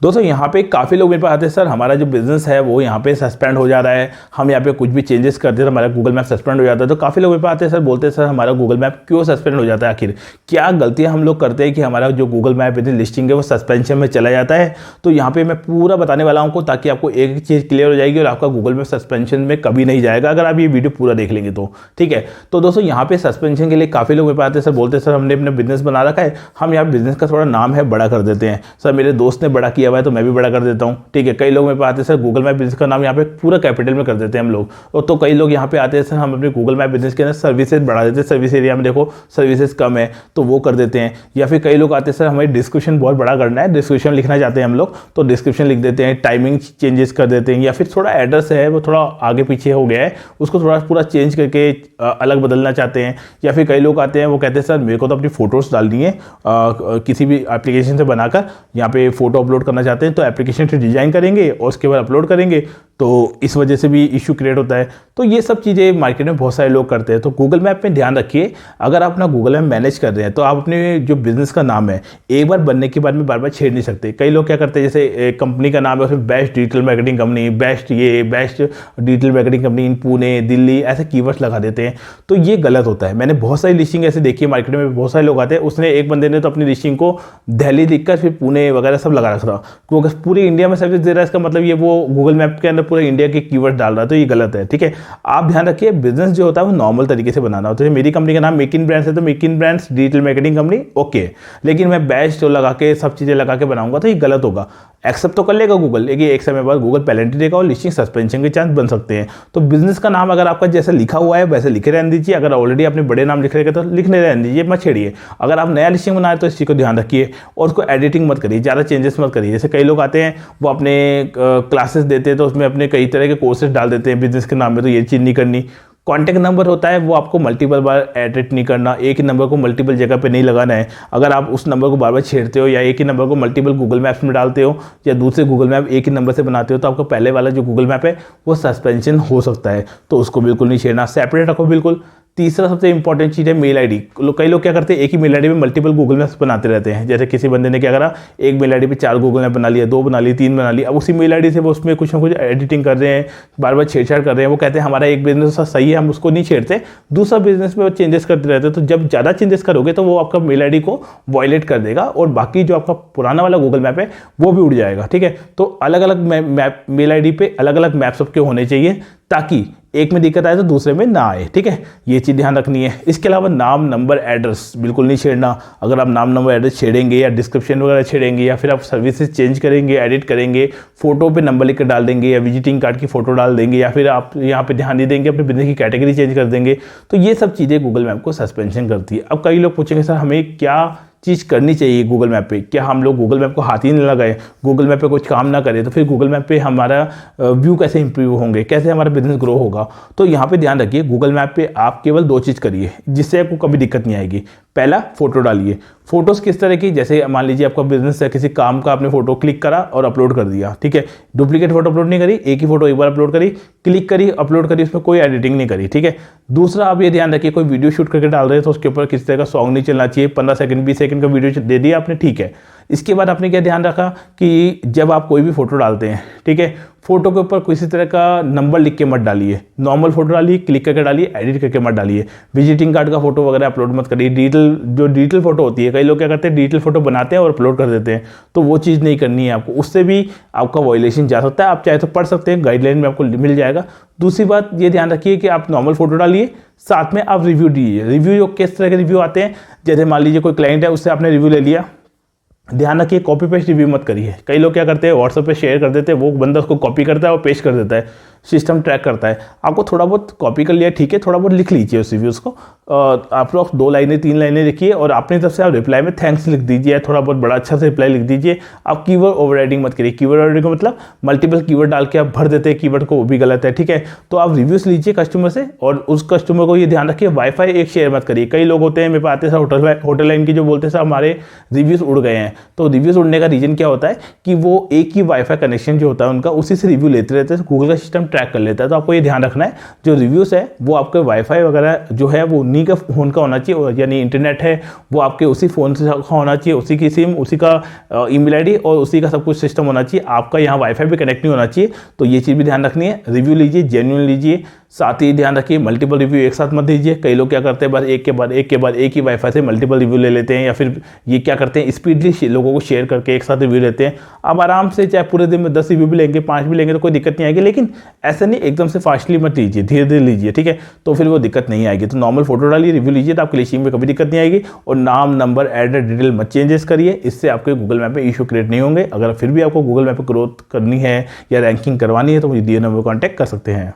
दोस्तों यहाँ पे काफ़ी लोग मेरे पास आते हैं, सर हमारा जो बिज़नेस है वो यहाँ पे सस्पेंड हो जा रहा है, हम यहाँ पे कुछ भी चेंजेस करते हैं तो हमारा गूगल मैप सस्पेंड हो जाता है। तो काफ़ी लोग मेरे पास आते हैं, सर बोलते हैं सर हमारा गूगल मैप क्यों सस्पेंड हो जाता है, आखिर क्या गलतियाँ हम लोग करते हैं कि हमारा जो गूगल मैप इतनी लिस्टिंग है वो सस्पेंशन में चला जाता है। तो यहाँ पर मैं पूरा बताने वाला हूँ ताकि आपको एक चीज़ क्लियर हो जाएगी और आपका गूगल मैप सस्पेंशन में कभी नहीं जाएगा अगर आप ये वीडियो पूरा देख लेंगे तो। ठीक है, तो दोस्तों यहाँ पे सस्पेंशन के लिए काफ़ी लोग मेरे पास आते हैं, सर बोलते हैं सर हमने अपना बिजनेस बना रखा है, हम यहाँ बिजनेस का थोड़ा नाम है बड़ा कर देते हैं। सर मेरे दोस्त ने बड़ा किया हुआ है तो मैं भी बड़ा कर देता हूँ। ठीक है, कई लोग मेरे पास आते हैं, सर गूगल मैप बिजनेस का नाम यहाँ पे पूरा कैपिटल में कर देते हैं हम लोग। और तो कई लोग यहाँ पे आते हैं, सर हम अपने गूगल मैप बिजनेस के अंदर सर्विसेज बढ़ा देते हैं, सर्विस एरिया में देखो सर्विसेज कम है तो वो कर देते हैं। या फिर कई लोग आते हैं, सर हमें डिस्क्रिप्शन बहुत बड़ा करना है, डिस्क्रिप्शन लिखना चाहते हैं हम लोग तो डिस्क्रिप्शन लिख देते हैं, टाइमिंग चेंजेस कर देते हैं। या फिर थोड़ा एड्रेस है वो थोड़ा आगे पीछे हो गया है उसको थोड़ा पूरा चेंज करके अलग बदलना चाहते हैं। या फिर कई लोग आते हैं वो कहते हैं, सर मेरे को तो अपनी फोटोज़ डालनी है किसी भी एप्लीकेशन से बनाकर, यहाँ पे फोटो अपलोड करना चाहते हैं तो एप्लीकेशन से डिजाइन करेंगे और उसके बाद अपलोड करेंगे, तो इस वजह से भी इशू क्रिएट होता है। तो ये सब चीज़ें मार्केट में बहुत सारे लोग करते हैं। तो गूगल मैप में ध्यान रखिए, अगर आप अपना गूगल मैप मैनेज कर रहे हैं तो आप अपने जो बिजनेस का नाम है एक बार बनने के बाद में बार बार छेड़ नहीं सकते। कई लोग क्या करते हैं, जैसे कंपनी का नाम है उसमें best digital marketing company, best digital marketing company इन पुणे दिल्ली, ऐसे कीवर्ड्स लगा देते हैं। तो ये गलत होता है। मैंने बहुत सारी लिस्टिंग ऐसे देखी है मार्केट में, बहुत सारे लोग आते हैं, उसने एक बंदे ने तो अपनी लिस्टिंग को दिल्ली लिखकर फिर पुणे वगैरह सब लगा रखा था, क्योंकि पूरी इंडिया में सर्विस दे रहा है, इसका मतलब ये वो गूगल मैप के अंदर पूरे इंडिया के कीवर्ड डाल रहा है, तो ये गलत है। ठीक है, आप ध्यान रखिए बिजनेस जो होता है वो नॉर्मल तरीके से बनाना होता है। मेरी कंपनी का नाम मेक इन ब्रांड्स है तो make in brands digital marketing company okay, लेकिन मैं बेस्ट लगा के सब चीज़ें लगा के बनाऊंगा तो ये गलत होगा। एक्सेप्ट तो कर लेगा गूगल, लेकिन एक समय बाद गूगल पेनल्टी देगा और लिस्टिंग सस्पेंशन के चांस बन सकते हैं। तो बिजनेस का नाम अगर आपका जैसा लिखा हुआ है वैसे लिखे रहने दीजिए, अगर ऑलरेडी आपने बड़े नाम लिख रखे तो लिखने रहने दीजिए, मत छेड़िए। अगर आप नया लिस्टिंग बना रहे तो इस चीज़ को ध्यान रखिए और उसको एडिटिंग मत करिए, ज़्यादा चेंजेस मत करिए। जैसे कई लोग आते हैं वो अपने क्लासेस देते हैं तो उसमें अपने कई तरह के कोर्सेज डाल देते हैं बिजनेस के नाम में, तो ये चीज़ नहीं करनी। कॉन्टैक्ट नंबर होता है वो आपको मल्टीपल बार एडिट नहीं करना, एक ही नंबर को मल्टीपल जगह पे नहीं लगाना है। अगर आप उस नंबर को बार बार छेड़ते हो या एक ही नंबर को मल्टीपल गूगल मैप्स में डालते हो या दूसरे गूगल मैप एक ही नंबर से बनाते हो तो आपका पहले वाला जो गूगल मैप है वो सस्पेंशन हो सकता है, तो उसको बिल्कुल नहीं छेड़ना, सेपरेट रखो बिल्कुल। तीसरा सबसे इंपॉर्टेंट चीज़ है मेल आईडी। कई लोग क्या करते हैं, एक ही मेल आईडी में मल्टीपल गूगल मैप्स बनाते रहते हैं। जैसे किसी बंदे ने क्या करा, एक मेल आईडी पे 4 गूगल मैप बना लिया, 2 बना ली, 3 बना ली, अब उसी मेल आईडी से वो उसमें कुछ ना कुछ एडिटिंग कर रहे हैं, बार बार छेड़छाड़ कर रहे हैं। वो कहते हैं हमारा एक बिजनेस सही है, हम उसको नहीं छेड़ते, दूसरा बिजनेस में वो चेंजेस करते रहते हैं। तो जब ज़्यादा चेंजेस करोगे तो वो आपका मेल आईडी को वॉयलेट कर देगा और बाकी जो आपका पुराना वाला गूगल मैप है वो भी उड़ जाएगा। ठीक है, तो अलग अलग मैप मेल आईडी पे अलग अलग मैप सबके होने चाहिए ताकि एक में दिक्कत आए तो दूसरे में ना आए। ठीक है, ये चीज़ ध्यान रखनी है। इसके अलावा नाम नंबर एड्रेस बिल्कुल नहीं छेड़ना। अगर आप नाम नंबर एड्रेस छेड़ेंगे या डिस्क्रिप्शन वगैरह छेड़ेंगे या फिर आप सर्विसेज चेंज करेंगे, एडिट करेंगे, फोटो पे नंबर लिख कर डाल देंगे या विजिटिंग कार्ड की फोटो डाल देंगे या फिर आप यहाँ पे ध्यान नहीं देंगे, अपने बिजनेस की कैटेगरी चेंज कर देंगे, तो ये सब चीज़ें गूगल मैप को सस्पेंशन करती है। अब कई लोग पूछेंगे सर हमें क्या चीज़ करनी चाहिए गूगल मैप पे, क्या हम लोग गूगल मैप को हाथ ही नहीं लगाए, गूगल मैप पे कुछ काम ना करें तो फिर गूगल मैप पे हमारा व्यू कैसे इंप्रूव होंगे, कैसे हमारा बिजनेस ग्रो होगा। तो यहाँ पे ध्यान रखिए गूगल मैप पे आप केवल 2 चीज़ करिए जिससे आपको कभी दिक्कत नहीं आएगी। पहला, फोटो डालिए। फोटोज़ किस तरह की, जैसे मान लीजिए आपका बिजनेस है, किसी काम का आपने फोटो क्लिक करा और अपलोड कर दिया। ठीक है, डुप्लीकेट फोटो अपलोड नहीं करी, एक ही फोटो एक बार अपलोड करी, क्लिक करी, अपलोड करी, उसमें कोई एडिटिंग नहीं करी। ठीक है, दूसरा आप ये ध्यान रखिए कोई वीडियो शूट करके डाल रहे हैं तो उसके ऊपर किसी तरह का सॉन्ग नहीं चलना चाहिए। 15 सेकंड 20 सेकंड का वीडियो दे दिया आपने, ठीक है। इसके बाद आपने क्या ध्यान रखा कि जब आप कोई भी फोटो डालते हैं, ठीक है, फोटो के ऊपर किसी तरह का नंबर लिख के मत डालिए। नॉर्मल फोटो डालिए, क्लिक करके डालिए, एडिट करके मत डालिए। विजिटिंग कार्ड का फोटो वगैरह अपलोड मत करिए। डिजिटल फोटो होती है, कई लोग क्या करते हैं डिजिटल फोटो बनाते हैं और अपलोड कर देते हैं, तो वो चीज़ नहीं करनी है आपको, उससे भी आपका वॉयलेशन जा सकता है। आप चाहे तो पढ़ सकते हैं, गाइडलाइन में आपको मिल जाएगा। दूसरी बात ये ध्यान रखिए कि आप नॉर्मल फोटो डालिए, साथ में आप रिव्यू दीजिए। रिव्यू किस तरह के रिव्यू आते हैं, जैसे मान लीजिए कोई क्लाइंट है उससे आपने रिव्यू ले लिया, ध्यान रखिए कॉपी पेस्ट रिव्यू मत करिए। कई लोग क्या करते हैं व्हाट्सएप पे शेयर कर देते हैं, वो बंदा उसको कॉपी करता है और पेस्ट कर देता है, सिस्टम ट्रैक करता है। आपको थोड़ा बहुत कॉपी कर लिया, ठीक है, थोड़ा बहुत लिख लीजिए उस रिव्यूज़ को। आप लोग 2 लाइनें 3 लाइनें लिखिए और अपनी तरफ से आप रिप्लाई में थैंक्स लिख दीजिए, थोड़ा बहुत बड़ा अच्छा से रिप्लाई लिख दीजिए। आप कीवर्ड ओवरराइडिंग मत करिए। कीवर्ड ओवरराइडिंग का मतलब मल्टीपल कीवर्ड डाल के आप भर देते हैं कीवर्ड को, वो भी गलत है। ठीक है, तो आप रिव्यूज़ लीजिए कस्टमर से और उस कस्टमर को ये ध्यान रखिए वाईफाई एक शेयर मत करिए। कई लोग होते हैं मेरे पास आते हैं होटल लाइन की, जो बोलते हैं सर हमारे रिव्यूज़ उड़ गए हैं। तो रिव्यूज़ उड़ने का रीज़न क्या होता है कि वो एक ही वाईफाई कनेक्शन जो होता है उनका, उसी से रिव्यू लेते रहते हैं। गूगल का सिस्टम ट्रैक कर लेता है। तो आपको ये ध्यान रखना है जो रिव्यूज़ है वो आपके वाईफाई वगैरह जो है वो उन्हीं का फ़ोन का होना चाहिए, यानी इंटरनेट है वो आपके उसी फ़ोन से होना चाहिए, उसी की सिम, उसी का ईमेल आईडी और उसी का सब कुछ सिस्टम होना चाहिए। आपका यहाँ वाईफाई भी कनेक्ट नहीं होना चाहिए। तो ये चीज़ भी ध्यान रखनी है। रिव्यू लीजिए, जेन्युइन लीजिए, साथ ही ध्यान रखिए मल्टीपल रिव्यू एक साथ मत दीजिए। कई लोग क्या करते हैं बस एक के बाद एक ही वाईफाई से मल्टीपल रिव्यू ले लेते हैं, या फिर ये क्या करते हैं स्पीडली लोगों को शेयर करके एक साथ रिव्यू लेते हैं। आप आराम से चाहे पूरे दिन में 10 रिव्यू भी लेंगे, 5 भी लेंगे तो कोई दिक्कत नहीं आएगी, लेकिन ऐसा नहीं एकदम से फास्टली मत लीजिए, धीरे धीरे लीजिए, ठीक है, तो फिर वो दिक्कत नहीं आएगी। तो नॉर्मल फोटो डालिए, रिव्यू लीजिए, तो आपके लिस्टिंग में कभी दिक्कत नहीं आएगी। और नाम, नंबर, एड्रेस, डिटेल मत चेंजेस करिए, इससे आपके गूगल मैप में इशू क्रिएट नहीं होंगे। अगर फिर भी आपको गूगल मैप पर ग्रोथ करनी है या रैंकिंग करवानी है तो मुझे दिए नंबर कॉन्टैक्ट कर सकते हैं।